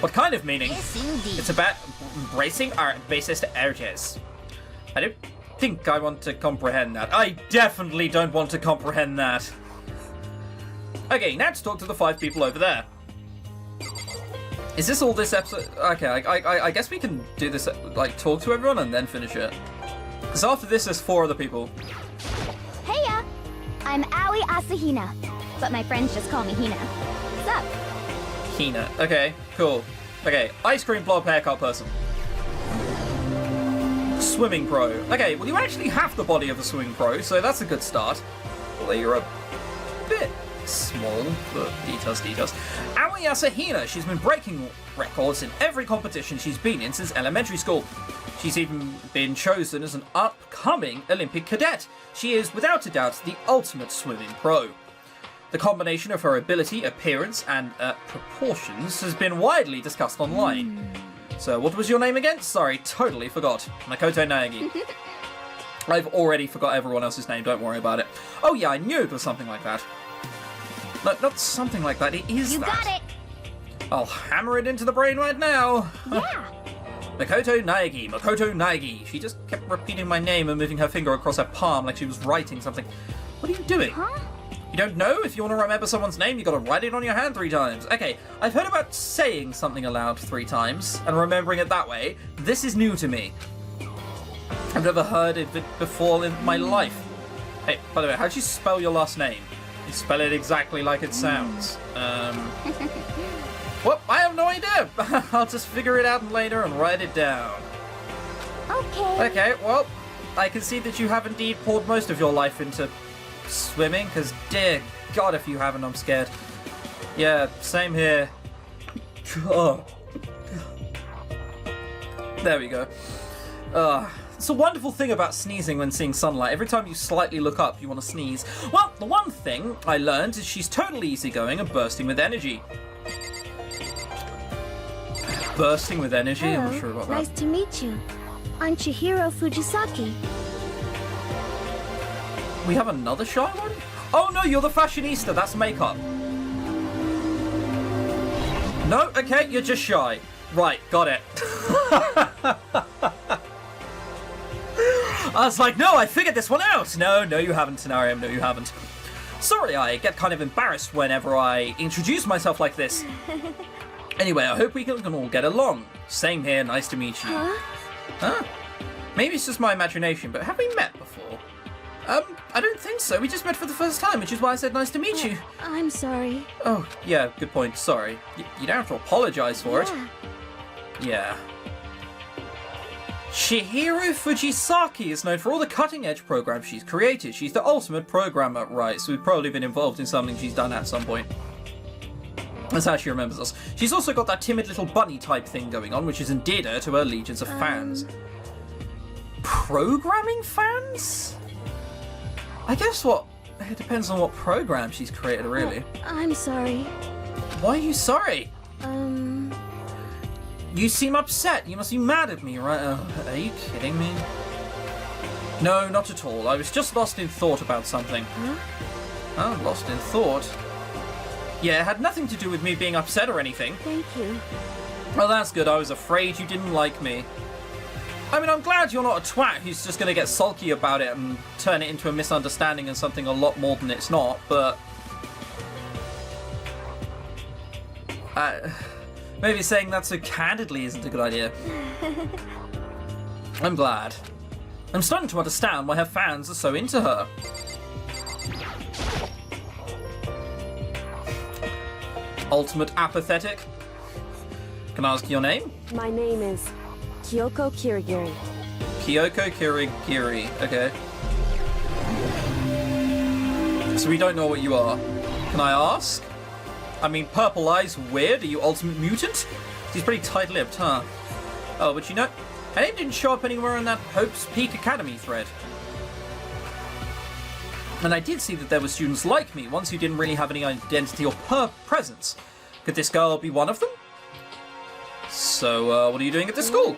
What kind of meaning? yes indeed. It's about embracing our basest urges. I don't think I want to comprehend that. I definitely don't want to comprehend that. Okay, now to talk to the 5 people over there. Is this all this episode? Okay, I guess we can do this, like, talk to everyone and then finish it. Because after this, there's 4 other people. Heya! I'm Aoi Asahina, but my friends just call me Hina. What's up? Hina. Okay, cool. Okay, ice cream blob haircut person. Swimming pro. Okay, well you actually have the body of a swimming pro, so that's a good start. Although you're a bit small, but details. Aoi Asahina, she's been breaking records in every competition she's been in since elementary school. She's even been chosen as an upcoming Olympic cadet. She is, without a doubt, the ultimate swimming pro. The combination of her ability, appearance, and proportions has been widely discussed online. So, what was your name again? Sorry, totally forgot. Makoto Naegi. I've already forgot everyone else's name, don't worry about it. Oh yeah, I knew it was something like that. No, not something like that, it is You that. got it! I'll hammer it into the brain right now. Yeah! Makoto Naegi. She just kept repeating my name and moving her finger across her palm like she was writing something. What are you doing? Huh? You don't know? If you want to remember someone's name, you gotta write it on your hand 3 times. Okay, I've heard about saying something aloud 3 times and remembering it that way. This is new to me. I've never heard of it before in my life. Hey, by the way, how do you spell your last name? You spell it exactly like it sounds. Well, I have no idea. know. I'll just figure it out later and write it down. Okay. Okay, well, I can see that you have indeed poured most of your life into swimming, because dear God, if you haven't, I'm scared. Yeah, same here. Oh. There we go. It's a wonderful thing about sneezing when seeing sunlight. Every time you slightly look up, you want to sneeze. Well, the one thing I learned is she's totally easygoing and bursting with energy. Bursting with energy? Hello. I'm not sure about that. Nice to meet you. I'm Chihiro Fujisaki. We have another shy one? Oh no, you're the fashionista. That's makeup. No, okay, you're just shy. Right, got it. I was like, no, I figured this one out. No, you haven't, Tenarium. No, you haven't. Sorry, I get kind of embarrassed whenever I introduce myself like this. Anyway, I hope we can all get along. Same here, nice to meet you. Huh? Maybe it's just my imagination, but have we met before? I don't think so. We just met for the first time, which is why I said nice to meet you. I'm sorry. Oh, yeah, good point. Sorry. You don't have to apologize for it. Yeah. Chihiro Fujisaki is known for all the cutting-edge programs she's created. She's the ultimate programmer, right? So we've probably been involved in something she's done at some point. That's how she remembers us. She's also got that timid little bunny type thing going on, which has endeared her to her legions of fans. Programming fans? I guess it depends on what program she's created, really. I'm sorry. Why are you sorry? You seem upset. You must be mad at me, right? Are you kidding me? No, not at all. I was just lost in thought about something. Huh? Oh, lost in thought? Yeah, it had nothing to do with me being upset or anything. Thank you. Well, that's good. I was afraid you didn't like me. I mean, I'm glad you're not a twat who's just going to get sulky about it and turn it into a misunderstanding and something a lot more than it's not, but... maybe saying that so candidly isn't a good idea. I'm glad. I'm starting to understand why her fans are so into her. Ultimate apathetic. Can I ask your name? My name is Kyoko Kirigiri. Kyoko Kirigiri, okay. So we don't know what you are. Can I ask? I mean, purple eyes, weird. Are you ultimate mutant? She's pretty tight-lipped, huh? Oh, but you know, her name didn't show up anywhere in that Hope's Peak Academy thread. And I did see that there were students like me, ones who didn't really have any identity or presence. Could this girl be one of them? So, what are you doing at this school?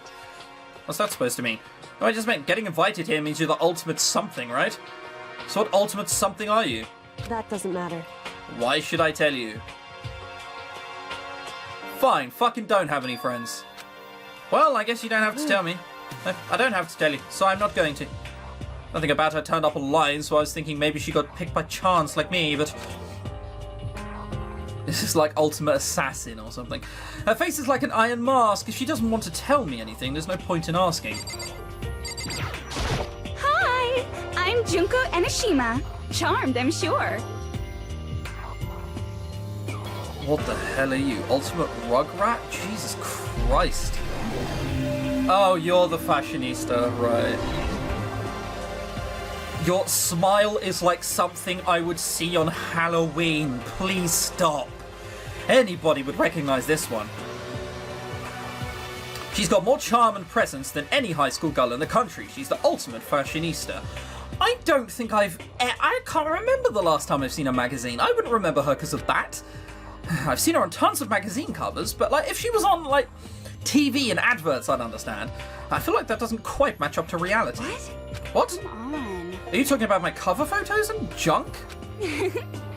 What's that supposed to mean? No, I just meant getting invited here means you're the ultimate something, right? So what ultimate something are you? That doesn't matter. Why should I tell you? Fine, fucking don't have any friends. Well, I guess you don't have to tell me. I don't have to tell you, so I'm not going to. Nothing about her turned up online, so I was thinking maybe she got picked by chance like me, but... This is like Ultimate Assassin or something. Her face is like an iron mask. If she doesn't want to tell me anything, there's no point in asking. Hi! I'm Junko Enoshima. Charmed, I'm sure. What the hell are you? Ultimate Rugrat? Jesus Christ. Oh, you're the fashionista, right. Your smile is like something I would see on Halloween. Please stop. Anybody would recognize this one. She's got more charm and presence than any high school girl in the country. She's the ultimate fashionista. I don't think I can't remember the last time I've seen a magazine. I wouldn't remember her because of that. I've seen her on tons of magazine covers, but like if she was on like TV and adverts, I'd understand. I feel like that doesn't quite match up to reality. What? Come on. Are you talking about my cover photos and junk?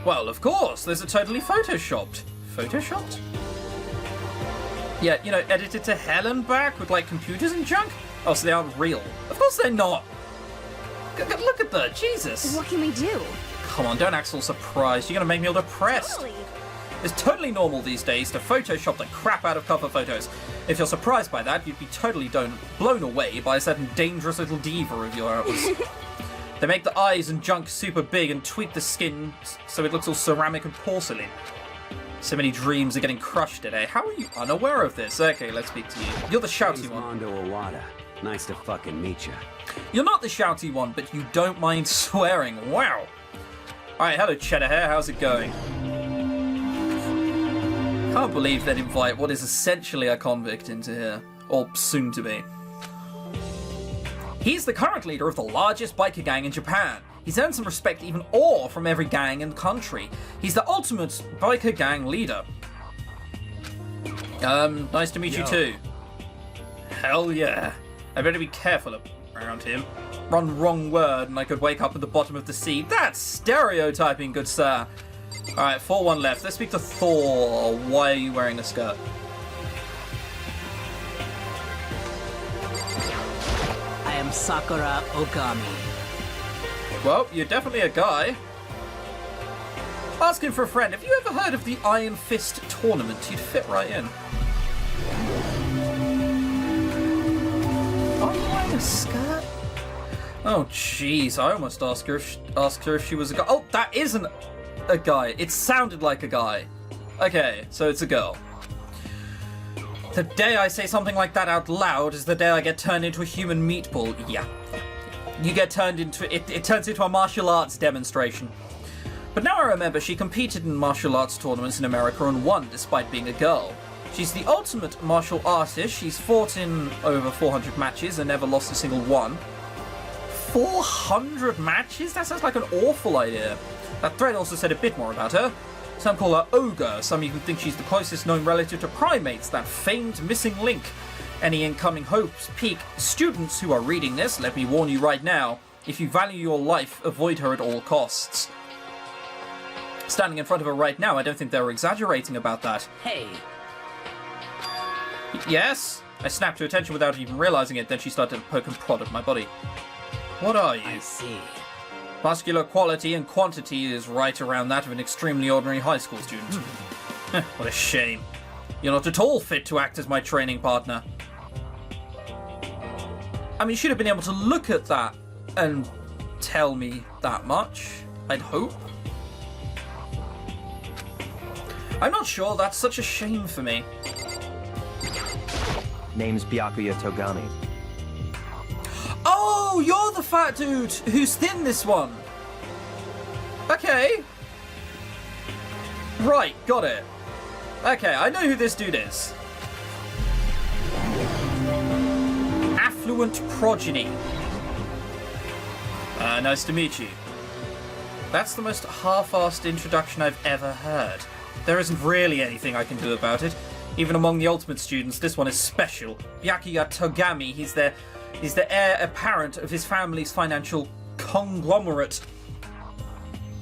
Well, of course. Those are totally photoshopped. Photoshopped? Yeah, you know, edited to hell and back with like computers and junk? Oh, so they aren't real. Of course they're not. Look at that, Jesus. What can we do? Come on, don't act all surprised. You're gonna make me all depressed. Totally. It's totally normal these days to Photoshop the crap out of cover photos. If you're surprised by that, you'd be totally blown away by a certain dangerous little diva of yours. They make the eyes and junk super big and tweak the skin so it looks all ceramic and porcelain. So many dreams are getting crushed today. How are you unaware of this? Okay, let's speak to you. You're the shouty one. Mondo Owada. Nice to fucking meet you. You're not the shouty one, but you don't mind swearing. Wow. Alright, hello Cheddar Hair, how's it going? Can't believe they'd invite what is essentially a convict into here. Or soon to be. He's the current leader of the largest biker gang in Japan. He's earned some respect, even awe, from every gang in the country. He's the ultimate biker gang leader. Nice to meet you too. Hell yeah. I better be careful around him. One wrong word and I could wake up at the bottom of the sea. That's stereotyping, good sir. Alright, 4-1 left. Let's speak to Thor. Why are you wearing a skirt? I am Sakura Okami. Well, you're definitely a guy. Asking for a friend. Have you ever heard of the Iron Fist tournament? You'd fit right in. Are you wearing a skirt? Oh, jeez. I almost asked her if she was a guy. Oh, that isn't a guy. It sounded like a guy. Okay, so it's a girl. The day I say something like that out loud is the day I get turned into a human meatball. Yeah. You get turned into... It turns into a martial arts demonstration. But now I remember she competed in martial arts tournaments in America and won, despite being a girl. She's the ultimate martial artist. She's fought in over 400 matches and never lost a single one. 400 matches? That sounds like an awful idea. That thread also said a bit more about her. Some call her Ogre. Some even think she's the closest known relative to primates, that famed missing link. Any incoming Hope's Peak students who are reading this, let me warn you right now, if you value your life, avoid her at all costs. Standing in front of her right now, I don't think they were exaggerating about that. Hey. Yes? I snapped to attention without even realizing it, then she started to poke and prod at my body. What are you? I see. Muscular quality and quantity is right around that of an extremely ordinary high school student. What a shame. You're not at all fit to act as my training partner. I mean, you should have been able to look at that and tell me that much, I'd hope. I'm not sure, that's such a shame for me. Name's Byakuya Togami. Oh, you're the fat dude who's thin this one. Okay. Right, got it. Okay, I know who this dude is. Affluent progeny. Nice to meet you. That's the most half-assed introduction I've ever heard. There isn't really anything I can do about it. Even among the ultimate students, this one is special. Byakuya Togami, he's the heir apparent of his family's financial conglomerate.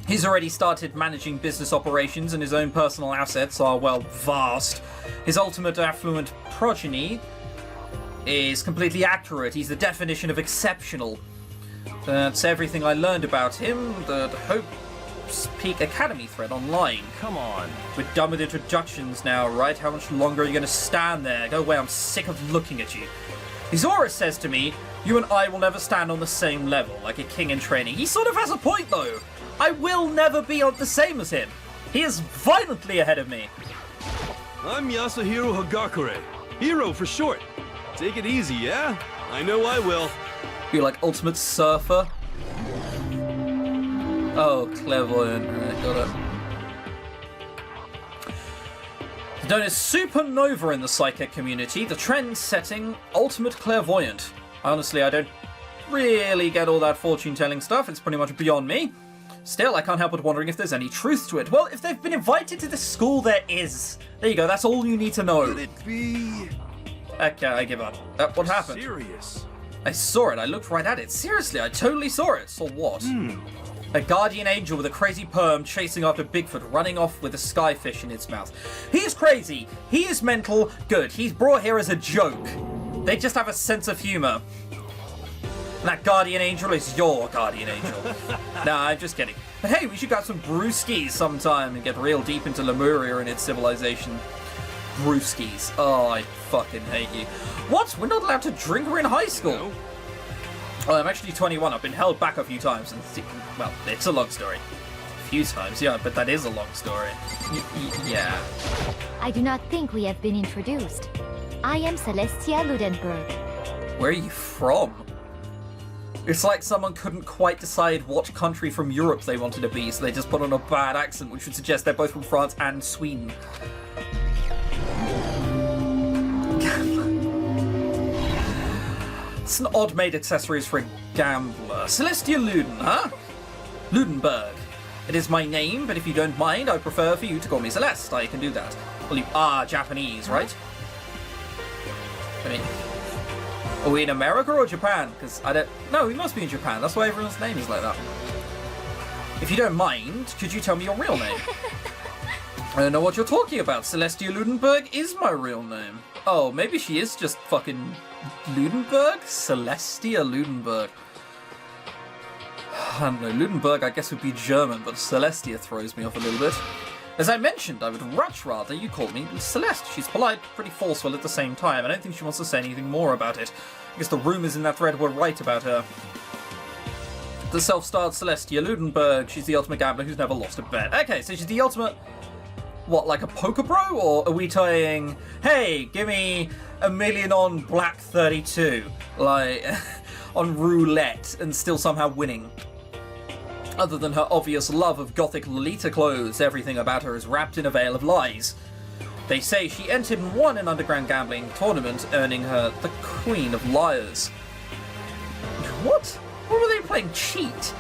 He's already started managing business operations and his own personal assets are, well, vast. His ultimate affluent progeny is completely accurate. He's the definition of exceptional. That's everything I learned about him. The Hope's Peak Academy thread online. Come on. We're done with introductions now, right? How much longer are you going to stand there? Go away, I'm sick of looking at you. His aura says to me, you and I will never stand on the same level, like a king in training. He sort of has a point, though. I will never be on the same as him. He is violently ahead of me. I'm Yasuhiro Hagakure. Hero for short. Take it easy, yeah? I know I will. You're like ultimate surfer. Oh, clairvoyant. Got it. Known as supernova in the psychic community, the trend-setting ultimate clairvoyant. Honestly, I don't really get all that fortune-telling stuff. It's pretty much beyond me. Still, I can't help but wondering if there's any truth to it. Well, if they've been invited to this school, there is. There you go, that's all you need to know. Could it be... Okay, I give up. What happened? Serious. I saw it, I looked right at it. Seriously, I totally saw it. Saw what? A guardian angel with a crazy perm chasing after Bigfoot, running off with a skyfish in its mouth. He's crazy. He is mental. Good. He's brought here as a joke. They just have a sense of humor. And that guardian angel is your guardian angel. Nah, I'm just kidding. But hey, we should grab some brewskis sometime and get real deep into Lemuria and its civilization. Brewskis. Oh, I fucking hate you. What? We're not allowed to drink? We're in high school. No. Oh, I'm actually 21. I've been held back a few times. And well, it's a long story. few times, yeah, but that is a long story. Yeah. I do not think we have been introduced. I am Celestia Ludenberg. Where are you from? It's like someone couldn't quite decide what country from Europe they wanted to be, so they just put on a bad accent, which would suggest they're both from France and Sweden. It's an odd-made accessories for a gambler. Celestia Luden, huh? Ludenberg. It is my name, but if you don't mind, I prefer for you to call me Celeste. I can do that. Well, you are Japanese, right? I mean, are we in America or Japan? Because I don't... No, we must be in Japan. That's why everyone's name is like that. If you don't mind, could you tell me your real name? I don't know what you're talking about. Celestia Ludenberg is my real name. Oh, maybe she is just fucking Ludenberg? Celestia Ludenberg. I don't know, Ludenberg I guess would be German, but Celestia throws me off a little bit. As I mentioned, I would much rather you called me Celeste. She's polite, pretty forceful at the same time. I don't think she wants to say anything more about it. I guess the rumours in that thread were right about her. The self-styled Celestia Ludenberg. She's the ultimate gambler who's never lost a bet. Okay, so she's the ultimate... What, like a poker bro? Or are we tying, hey, give me $1 million on Black 32, like, on roulette, and still somehow winning? Other than her obvious love of gothic Lolita clothes, everything about her is wrapped in a veil of lies. They say she entered and won an underground gambling tournament, earning her the Queen of Liars. What? What were they playing? Cheat?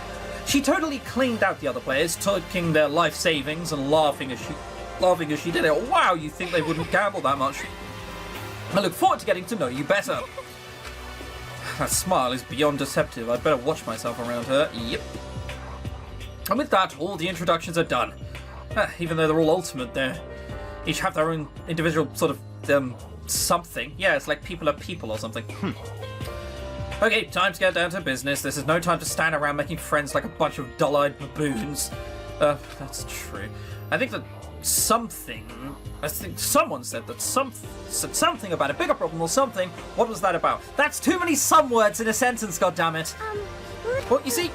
She totally cleaned out the other players, taking their life savings and laughing as she did it. Wow, you think they wouldn't gamble that much? I look forward to getting to know you better. That smile is beyond deceptive. I'd better watch myself around her. Yep. And with that, all the introductions are done. Even though they're all ultimate, they each have their own individual sort of, something. Yeah, it's like people are people or something. Okay, time to get down to business. This is no time to stand around making friends like a bunch of dull-eyed baboons. That's true. I think someone said that said something about a bigger problem or something. What was that about? That's too many some words in a sentence, goddammit. Well, you see,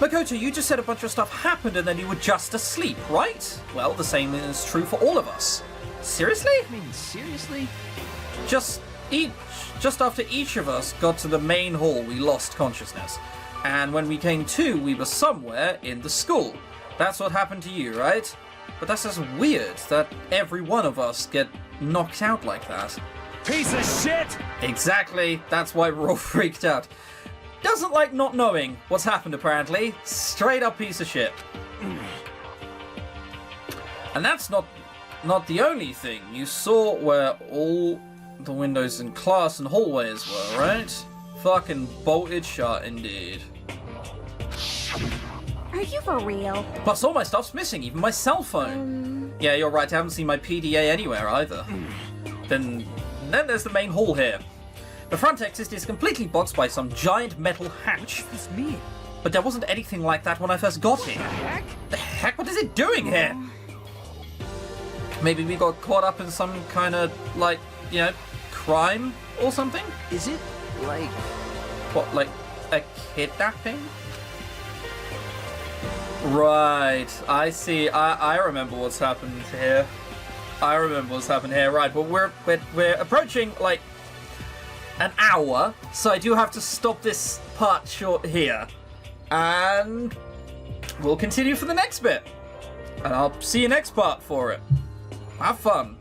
Makoto, you just said a bunch of stuff happened and then you were just asleep, right? Well, the same is true for all of us. Seriously? I mean, seriously? Just after each of us got to the main hall, we lost consciousness. And when we came to, we were somewhere in the school. That's what happened to you, right? But that's just weird that every one of us get knocked out like that. Piece of shit! Exactly, that's why we're all freaked out. Doesn't like not knowing what's happened, apparently. Straight up piece of shit. And that's not the only thing. You saw where all the windows in class and hallways were, right? Fucking bolted shut, indeed. Are you for real? Plus, all my stuff's missing, even my cell phone. Yeah, you're right, I haven't seen my PDA anywhere either. Then there's the main hall here. The front exit is completely boxed by some giant metal hatch. What does this mean? But there wasn't anything like that when I first got here. The heck? What is it doing here? Maybe we got caught up in some kind of, like, you know, crime or something? Is it, like... What, like a kidnapping? Right, I see. I remember what's happened here. Right, but we're approaching, like, an hour, so I do have to stop this part short here. And we'll continue for the next bit. And I'll see you next part for it. Have fun.